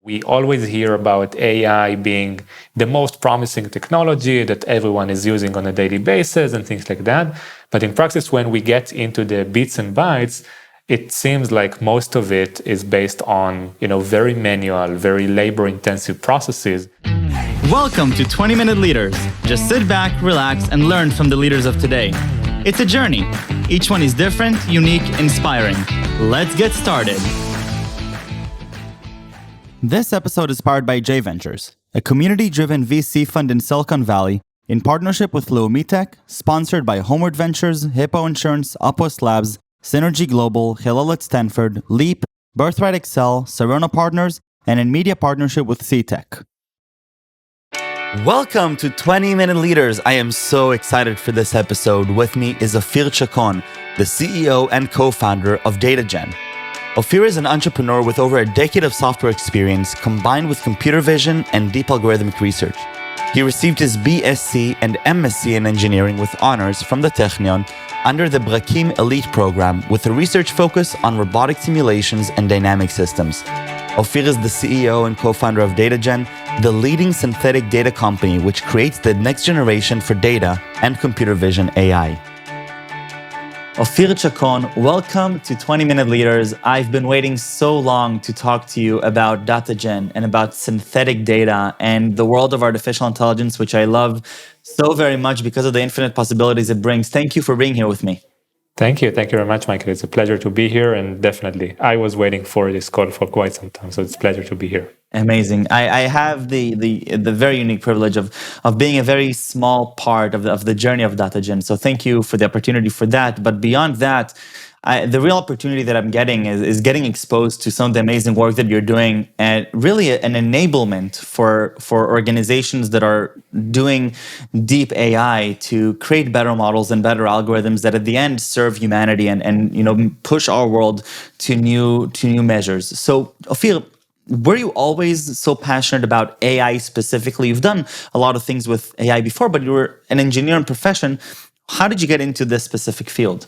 We always hear about AI being the most promising technology that everyone is using on a daily basis and things like that. But in practice, when we get into the bits and bytes, it seems like most of it is based on, very manual, very labor-intensive processes. Welcome to 20-Minute Leaders. Just sit back, relax, and learn from the leaders of today. It's a journey. Each one is different, unique, inspiring. Let's get started. This episode is powered by J Ventures, a community-driven VC fund in Silicon Valley in partnership with Leumi, sponsored by Homeward Ventures, Hippo Insurance, Upwest Labs, Synergy Global, Hillel at Stanford, Leap, Birthright Excel, Serona Partners, and in media partnership with C-Tech. Welcome to 20-Minute Leaders. I am so excited for this episode. With me is Ofir Chakon, the CEO and co-founder of Datagen. Ofir is an entrepreneur with over a decade of software experience combined with computer vision and deep algorithmic research. He received his B.Sc and M.Sc in engineering with honors from the Technion under the Brakim Elite program with a research focus on robotic simulations and dynamic systems. Ofir is the CEO and co-founder of Datagen, the leading synthetic data company which creates the next generation for data and computer vision AI. Ofir Chakon, welcome to 20-Minute Leaders. I've been waiting so long to talk to you about Datagen and about synthetic data and the world of artificial intelligence, which I love so very much because of the infinite possibilities it brings. Thank you for being here with me. Thank you. Thank you very much, Michael. It's a pleasure to be here. And definitely, I was waiting for this call for quite some time. So it's a pleasure to be here. Amazing. I have the very unique privilege of being a very small part of the journey of Datagen. So thank you for the opportunity for that. But beyond that, the real opportunity that I'm getting is getting exposed to some of the amazing work that you're doing, and really an enablement for organizations that are doing deep AI to create better models and better algorithms that at the end serve humanity and push our world to new measures. So Ofir, were you always so passionate about AI specifically? You've done a lot of things with AI before, but you were an engineer in profession. How did you get into this specific field?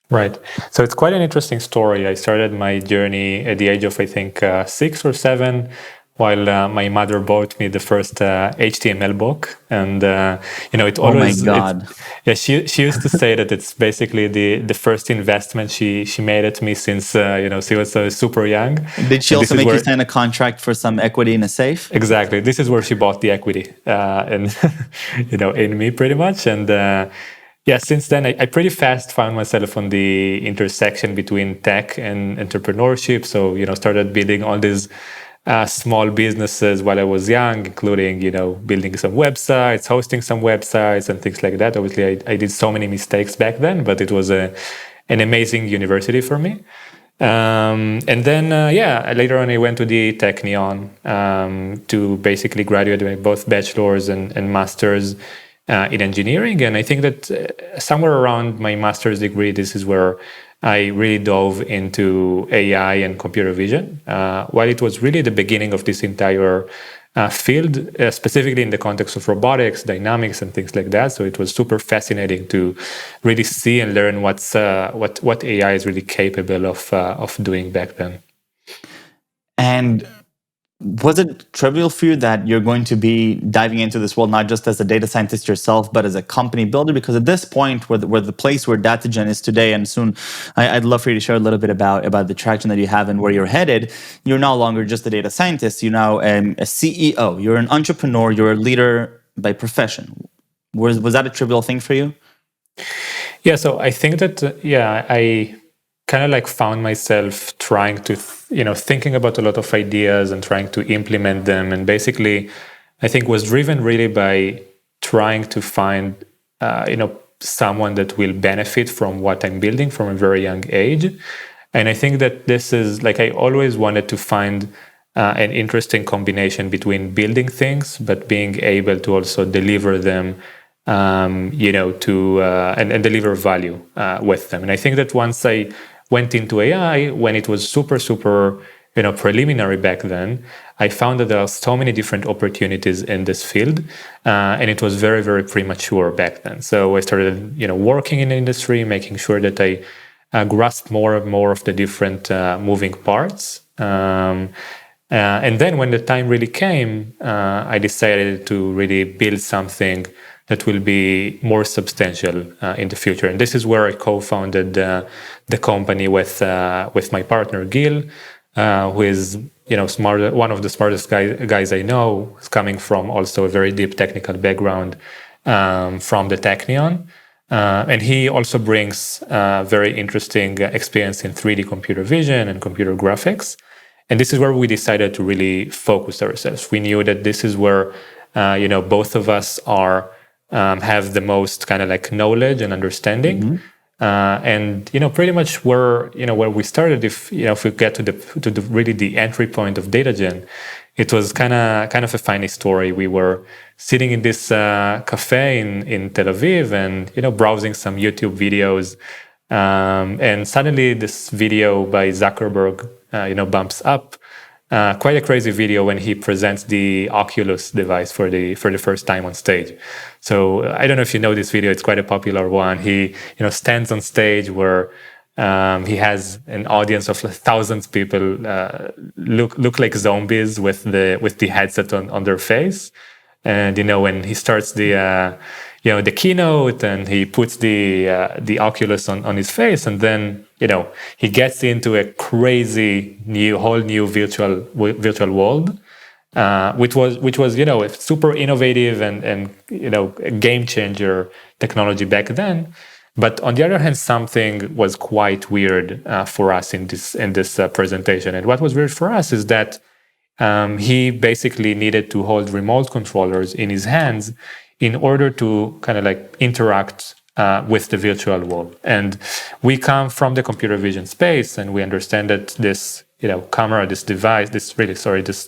Right. So it's quite an interesting story. I started my journey at the age of, I think, 6 or 7, while my mother bought me the first HTML book. And, it always... Oh, my God. She used to say that it's basically the first investment she made at me since, she was super young. Did she also make you sign a contract for some equity in a safe? Exactly. This is where she bought the equity and, in me pretty much. And... since then, I pretty fast found myself on the intersection between tech and entrepreneurship. So, started building all these small businesses while I was young, including, building some websites, hosting some websites and things like that. Obviously, I did so many mistakes back then, but it was an amazing university for me. And then, later on, I went to the Technion to basically graduate with both bachelor's and master's in engineering. And I think that somewhere around my master's degree, this is where I really dove into AI and computer vision, while it was really the beginning of this entire field, specifically in the context of robotics, dynamics, and things like that. So it was super fascinating to really see and learn what AI is really capable of doing back then. And was it trivial for you that you're going to be diving into this world, not just as a data scientist yourself, but as a company builder? Because at this point, where the place where Datagen is today, and soon, I'd love for you to share a little bit about the traction that you have and where you're headed. You're no longer just a data scientist. You're now a CEO. You're an entrepreneur. You're a leader by profession. Was that a trivial thing for you? Yeah, so I think that, I kind of found myself trying to, thinking about a lot of ideas and trying to implement them. And basically, I think was driven really by trying to find, someone that will benefit from what I'm building from a very young age. And I think that this is I always wanted to find an interesting combination between building things, but being able to also deliver them, and deliver value with them. And I think that once I went into AI, when it was super, preliminary back then, I found that there are so many different opportunities in this field, and it was very, very premature back then. So I started, working in the industry, making sure that I grasp more and more of the different moving parts. And then when the time really came, I decided to really build something that will be more substantial in the future. And this is where I co-founded the company with my partner Gil, who is one of the smartest guys I know, is coming from also a very deep technical background from the Technion. And he also brings very interesting experience in 3D computer vision and computer graphics. And this is where we decided to really focus ourselves. We knew that this is where, both of us have the most kind of like knowledge and understanding. Mm-hmm. And pretty much where we started. If we get to the really the entry point of Datagen, it was kind of a funny story. We were sitting in this cafe in Tel Aviv and browsing some YouTube videos, and suddenly this video by Zuckerberg bumps up. Quite a crazy video when he presents the Oculus device for the first time on stage. So I don't know if you know this video. It's quite a popular one. He stands on stage where he has an audience of thousands of people look like zombies with the headset on their face. And when he starts the keynote and he puts the Oculus on his face, and then he gets into a crazy whole new virtual world, which was a super innovative and a game changer technology back then. But on the other hand, something was quite weird for us in this presentation. And what was weird for us is that he basically needed to hold remote controllers in his hands in order to kind of like interact with the virtual world. And we come from the computer vision space, and we understand that this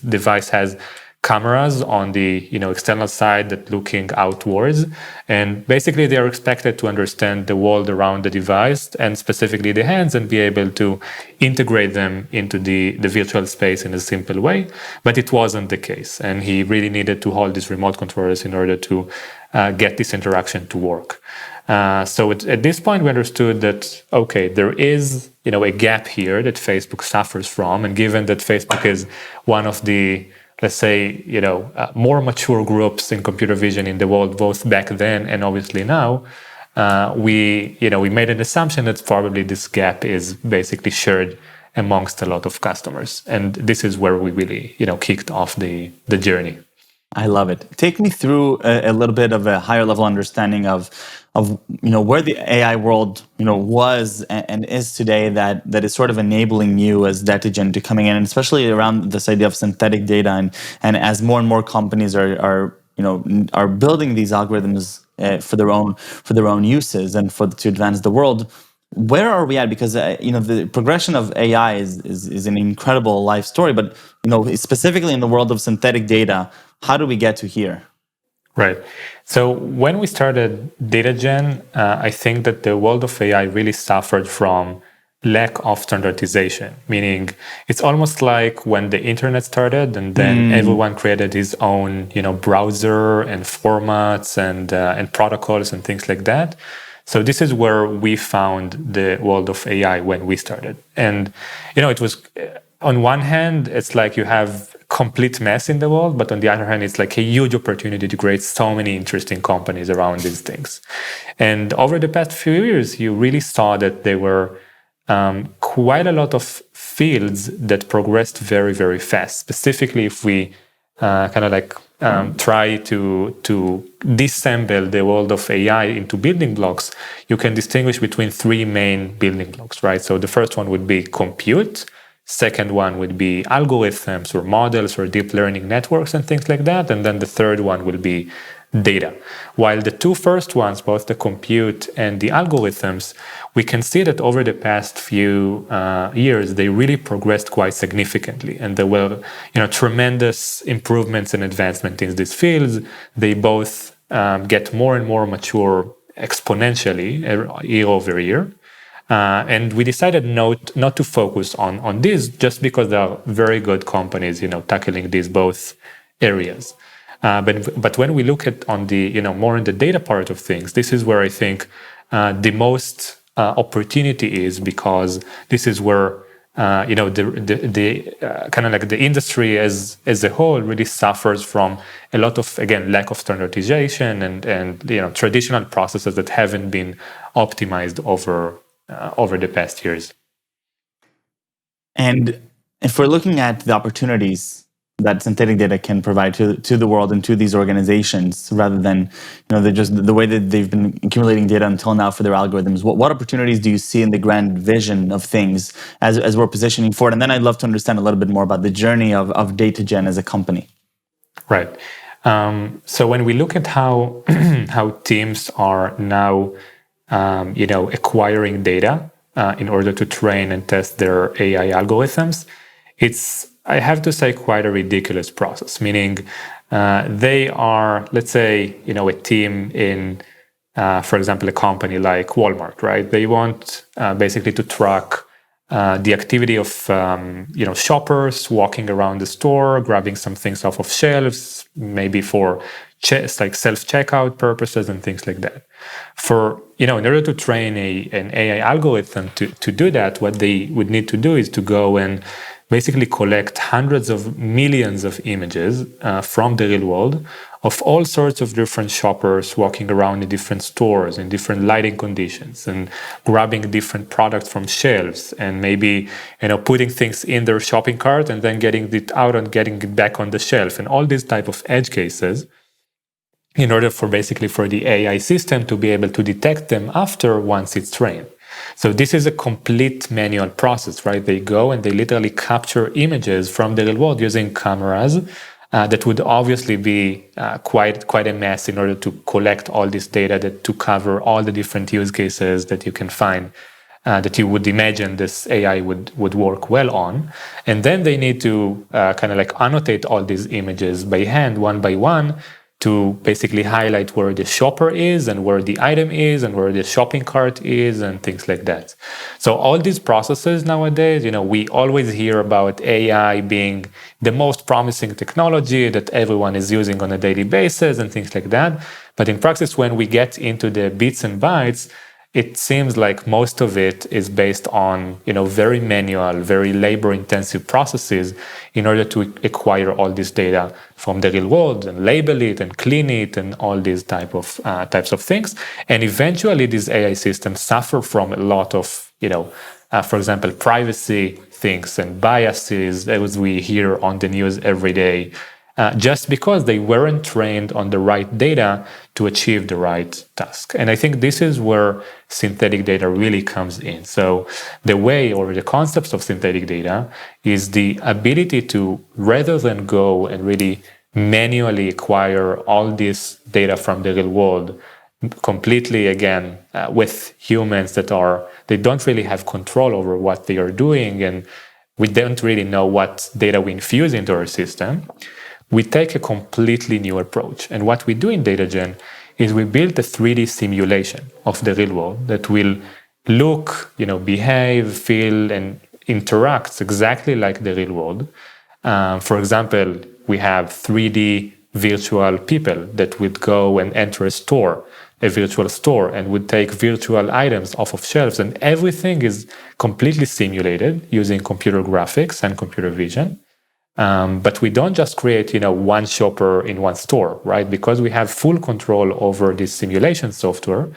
device has cameras on the external side that looking outwards, and basically they are expected to understand the world around the device and specifically the hands, and be able to integrate them into the virtual space in a simple way. But it wasn't the case, and he really needed to hold these remote controllers in order to get this interaction to work. So at this point, we understood that, okay, there is a gap here that Facebook suffers from, and given that Facebook is one of the, let's say, more mature groups in computer vision in the world, both back then and obviously now, we made an assumption that probably this gap is basically shared amongst a lot of customers. And this is where we really, kicked off the journey. I love it. Take me through a little bit of a higher level understanding of where the AI world was and is today that is sort of enabling you as Datagen to coming in, and especially around this idea of synthetic data and as more and more companies are building these algorithms for their own uses and to advance the world. Where are we at? Because the progression of AI is an incredible life story, but specifically in the world of synthetic data, how do we get to here? Right. So when we started Datagen, I think that the world of AI really suffered from lack of standardization, meaning it's almost like when the internet started and then everyone created his own, browser and formats and protocols and things like that. So this is where we found the world of AI when we started. And, it was, on one hand, it's like you have complete mess in the world, but on the other hand, it's like a huge opportunity to create so many interesting companies around these things. And over the past few years, you really saw that there were quite a lot of fields that progressed very, very fast. Specifically, if we try to disassemble the world of AI into building blocks, you can distinguish between three main building blocks, right? So the first one would be compute. Second one would be algorithms or models or deep learning networks and things like that. And then the third one will be data. While the two first ones, both the compute and the algorithms, we can see that over the past few years, they really progressed quite significantly. And there were tremendous improvements and advancement in these fields. They both get more and more mature exponentially year over year. And we decided not to focus on these just because there are very good companies, tackling these both areas. But when we look at on the more in the data part of things, this is where I think the most opportunity is, because this is where the kind of like the industry as a whole really suffers from a lot of, again, lack of standardization and traditional processes that haven't been optimized over the past years. And if we're looking at the opportunities that synthetic data can provide to the world and to these organizations, rather than the way that they've been accumulating data until now for their algorithms, what opportunities do you see in the grand vision of things as we're positioning forward? And then I'd love to understand a little bit more about the journey of Datagen as a company. Right. So when we look at how how teams are now acquiring data in order to train and test their AI algorithms, it's, I have to say, quite a ridiculous process. Meaning, they are, let's say, a team in, for example, a company like Walmart, right? They want basically to track the activity of shoppers walking around the store, grabbing some things off of shelves, maybe for like self-checkout purposes and things like that. For in order to train an AI algorithm to do that, what they would need to do is to go and basically collect hundreds of millions of images from the real world of all sorts of different shoppers walking around in different stores in different lighting conditions and grabbing different products from shelves and maybe putting things in their shopping cart and then getting it out and getting it back on the shelf, and all these type of edge cases, in order for the AI system to be able to detect them after once it's trained. So this is a complete manual process, right? They go and they literally capture images from the real world using cameras that would obviously be quite a mess in order to collect all this data, to cover all the different use cases that you can find, that you would imagine this AI would work well on. And then they need to kind of like annotate all these images by hand, one by one, to basically highlight where the shopper is and where the item is and where the shopping cart is and things like that. So all these processes nowadays, we always hear about AI being the most promising technology that everyone is using on a daily basis and things like that. But in practice, when we get into the bits and bytes, it seems like most of it is based on, very manual, very labor-intensive processes in order to acquire all this data from the real world and label it and clean it and all these types of things. And eventually, these AI systems suffer from a lot of, for example, privacy things and biases, as we hear on the news every day, just because they weren't trained on the right data to achieve the right task. And I think this is where synthetic data really comes in. So the way, or the concepts of synthetic data, is the ability to, rather than go and really manually acquire all this data from the real world, completely, again, with humans they don't really have control over what they are doing, and we don't really know what data we infuse into our system. We take a completely new approach. And what we do in Datagen is we build a 3D simulation of the real world that will look, behave, feel, and interact exactly like the real world. For example, we have 3D virtual people that would go and enter a virtual store, and would take virtual items off of shelves. And everything is completely simulated using computer graphics and computer vision. But we don't just create, one shopper in one store, right? Because we have full control over this simulation software,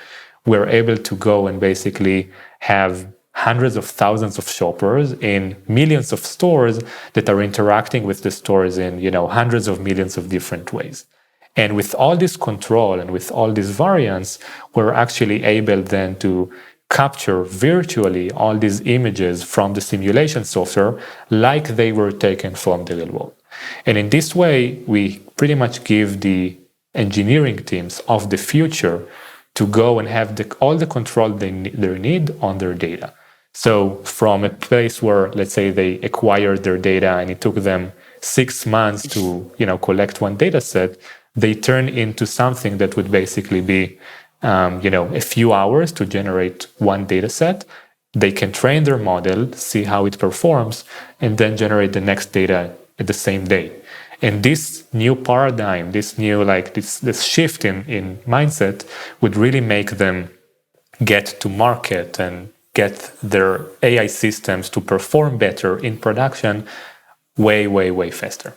we're able to go and basically have hundreds of thousands of shoppers in millions of stores that are interacting with the stores in, hundreds of millions of different ways. And with all this control and with all this variance, we're actually able then to capture virtually all these images from the simulation software like they were taken from the real world. And in this way, we pretty much give the engineering teams of the future to go and have all the control they need on their data. So from a place where, let's say, they acquired their data and it took them 6 months to collect one data set, they turn into something that would basically be a few hours to generate one data set. They can train their model, see how it performs, and then generate the next data at the same day. And this new paradigm, this new this shift in mindset would really make them get to market and get their AI systems to perform better in production way, way, way faster.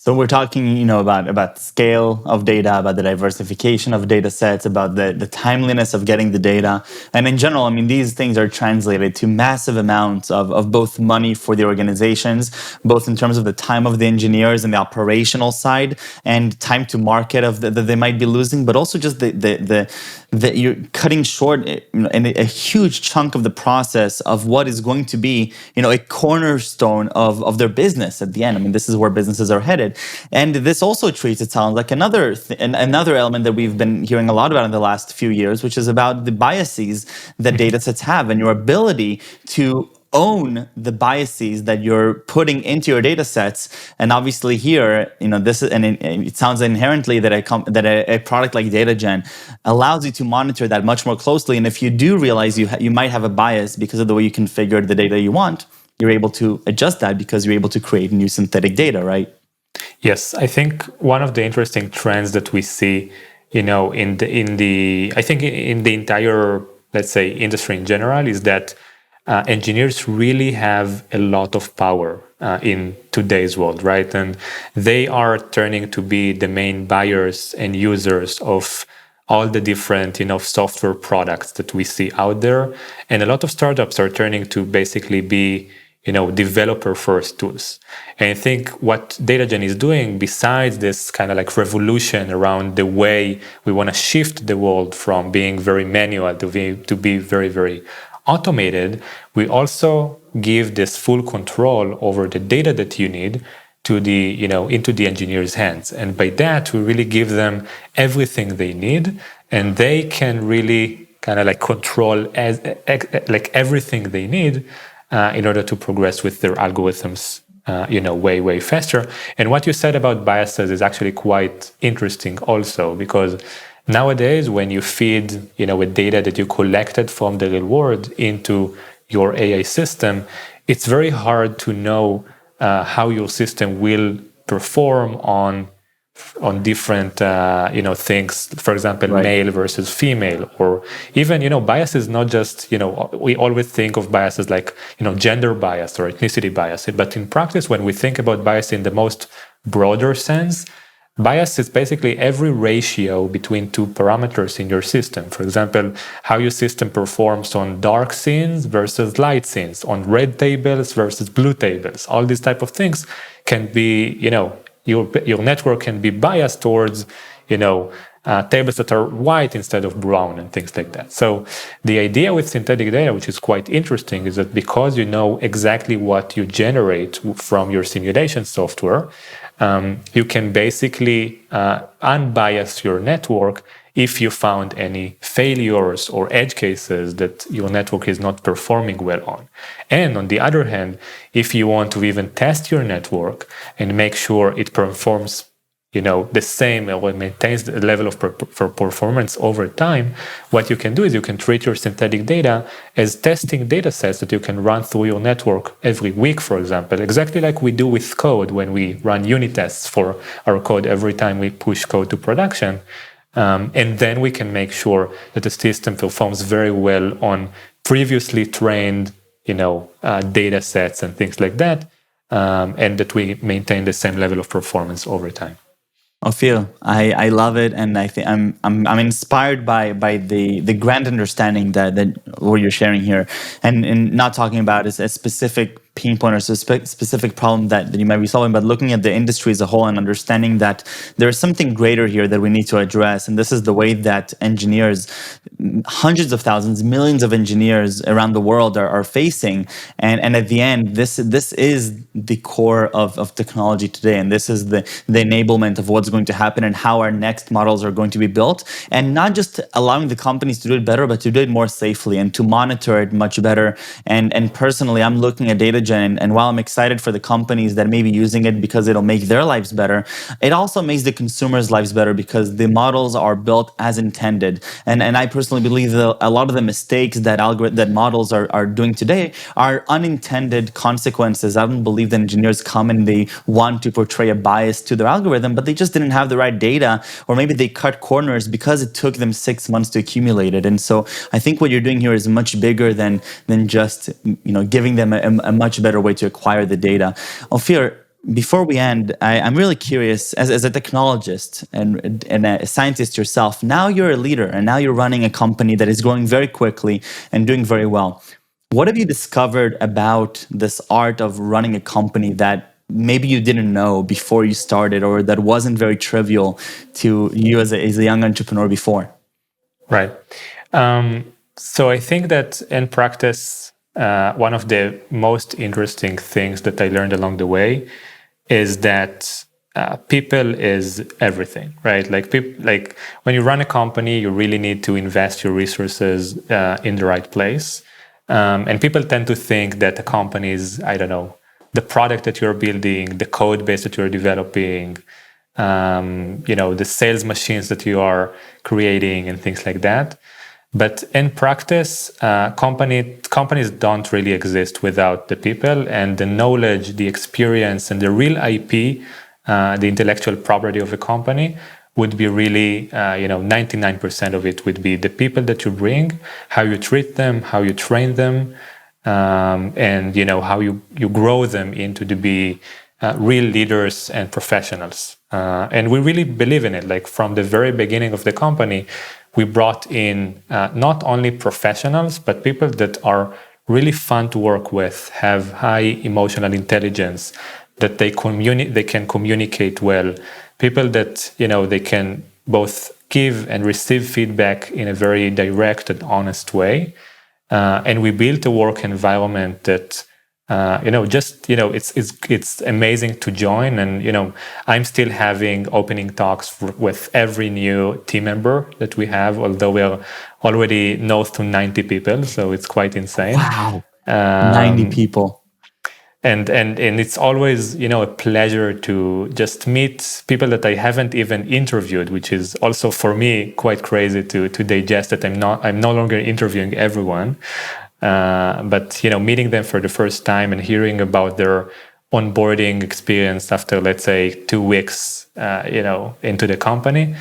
So we're talking, about scale of data, about the diversification of data sets, about the timeliness of getting the data. And in general, these things are translated to massive amounts of both money for the organizations, both in terms of the time of the engineers and the operational side, and time to market that they might be losing, but also just the you're cutting short a huge chunk of the process of what is going to be, a cornerstone of their business at the end. This is where businesses are headed. And this also treats it sounds like another element that we've been hearing a lot about in the last few years, which is about the biases that data sets have and your ability to own the biases that you're putting into your data sets. And obviously here, this is, and it sounds inherently that a product like Datagen allows you to monitor that much more closely. And if you do realize you might have a bias because of the way you configured the data you want, you're able to adjust that because you're able to create new synthetic data, right? Yes, I think one of the interesting trends that we see, in the entire, let's say, industry in general, is that engineers really have a lot of power in today's world, right? And they are turning to be the main buyers and users of all the different, software products that we see out there. And a lot of startups are turning to basically be, developer first tools. And I think what Datagen is doing, besides this kind of like revolution around the way we want to shift the world from being very manual to be very, very automated, we also give this full control over the data that you need to into the engineers' hands. And by that, we really give them everything they need, and they can really kind of like control everything they need in order to progress with their algorithms, way, way faster. And what you said about biases is actually quite interesting also, because nowadays, when you feed, with data that you collected from the real world into your AI system, it's very hard to know how your system will perform on different, things. For example, right. Male versus female, or even, bias is not just, we always think of biases like, gender bias or ethnicity bias. But in practice, when we think about bias in the most broader sense, bias is basically every ratio between two parameters in your system. For example, how your system performs on dark scenes versus light scenes, on red tables versus blue tables. All these type of things can be, your network can be biased towards, tables that are white instead of brown and things like that. So the idea with synthetic data, which is quite interesting, is that because you know exactly what you generate from your simulation software, you can basically unbias your network if you found any failures or edge cases that your network is not performing well on. And on the other hand, if you want to even test your network and make sure it performs the same or maintains the level of performance over time, what you can do is you can treat your synthetic data as testing data sets that you can run through your network every week, for example, exactly like we do with code when we run unit tests for our code every time we push code to production. And then we can make sure that the system performs very well on previously trained, data sets and things like that, and that we maintain the same level of performance over time. Ofir, I love it, and I think I'm inspired by the grand understanding that what you're sharing here, and not talking about a specific pain point or specific problem that you might be solving, but looking at the industry as a whole and understanding that there is something greater here that we need to address, and this is the way that engineers, hundreds of thousands, millions of engineers around the world are facing, and at the end, this is the core of technology today, and this is the enablement of what's going to happen and how our next models are going to be built, and not just allowing the companies to do it better, but to do it more safely and to monitor it much better. And personally, I'm looking at Datagen Datagen, and while I'm excited for the companies that may be using it because it'll make their lives better, it also makes the consumers' lives better because the models are built as intended. And I personally believe that a lot of the mistakes that models are doing today are unintended consequences. I don't believe that engineers come and they want to portray a bias to their algorithm, but they just didn't have the right data, or maybe they cut corners because it took them 6 months to accumulate it. And so I think what you're doing here is much bigger than just giving them a much better way to acquire the data. Ofir, before we end, I'm really curious, as a technologist and a scientist yourself, now you're a leader and now you're running a company that is growing very quickly and doing very well. What have you discovered about this art of running a company that maybe you didn't know before you started, or that wasn't very trivial to you as a young entrepreneur before? Right. So I think that in practice, one of the most interesting things that I learned along the way is that people is everything, right? Like when you run a company, you really need to invest your resources in the right place. And people tend to think that a company is, I don't know, the product that you're building, the code base that you're developing, the sales machines that you are creating and things like that. But in practice, companies don't really exist without the people, and the knowledge, the experience, and the real IP, the intellectual property of a company would be really, 99% of it would be the people that you bring, how you treat them, how you train them, and how you grow them into to be real leaders and professionals. And we really believe in it. Like from the very beginning of the company, we brought in not only professionals, but people that are really fun to work with, have high emotional intelligence, that they can communicate well, people that they can both give and receive feedback in a very direct and honest way. And we built a work environment that it's amazing to join. And I'm still having opening talks with every new team member that we have, although we are already north to 90 people, so it's quite insane. Wow, 90 people. And it's always a pleasure to just meet people that I haven't even interviewed, which is also for me quite crazy to digest that I'm no longer interviewing everyone. But meeting them for the first time and hearing about their onboarding experience after, let's say, 2 weeks, into the company,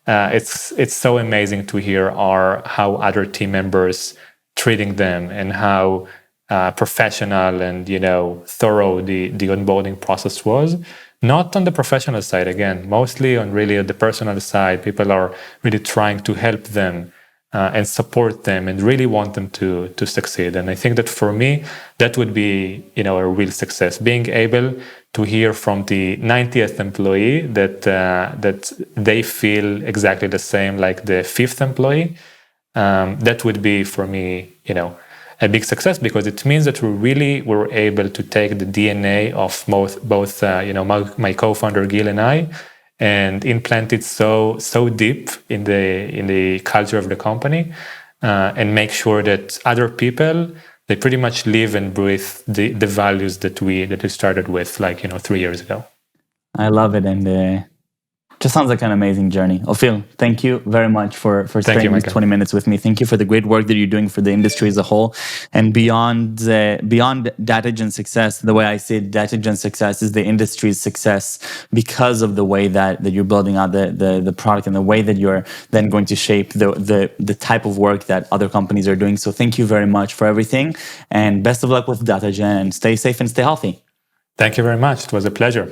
it's so amazing to hear how other team members treating them and how professional and thorough the onboarding process was. Not on the professional side, again, mostly on really the personal side. People are really trying to help them and support them and really want them to succeed. And I think that for me, that would be a real success. Being able to hear from the 90th employee that they feel exactly the same like the 5th employee, that would be for me, a big success, because it means that we really were able to take the DNA of both my co-founder Gil and I, and implant it so deep in the culture of the company, and make sure that other people, they pretty much live and breathe the values that we started with 3 years ago. I love it, and just sounds like an amazing journey. Ofir, thank you very much for spending these 20 minutes with me. Thank you for the great work that you're doing for the industry as a whole. And beyond Datagen success, the way I see it, Datagen success is the industry's success because of the way that you're building out the product and the way that you're then going to shape the type of work that other companies are doing. So thank you very much for everything, and best of luck with Datagen, and stay safe and stay healthy. Thank you very much. It was a pleasure.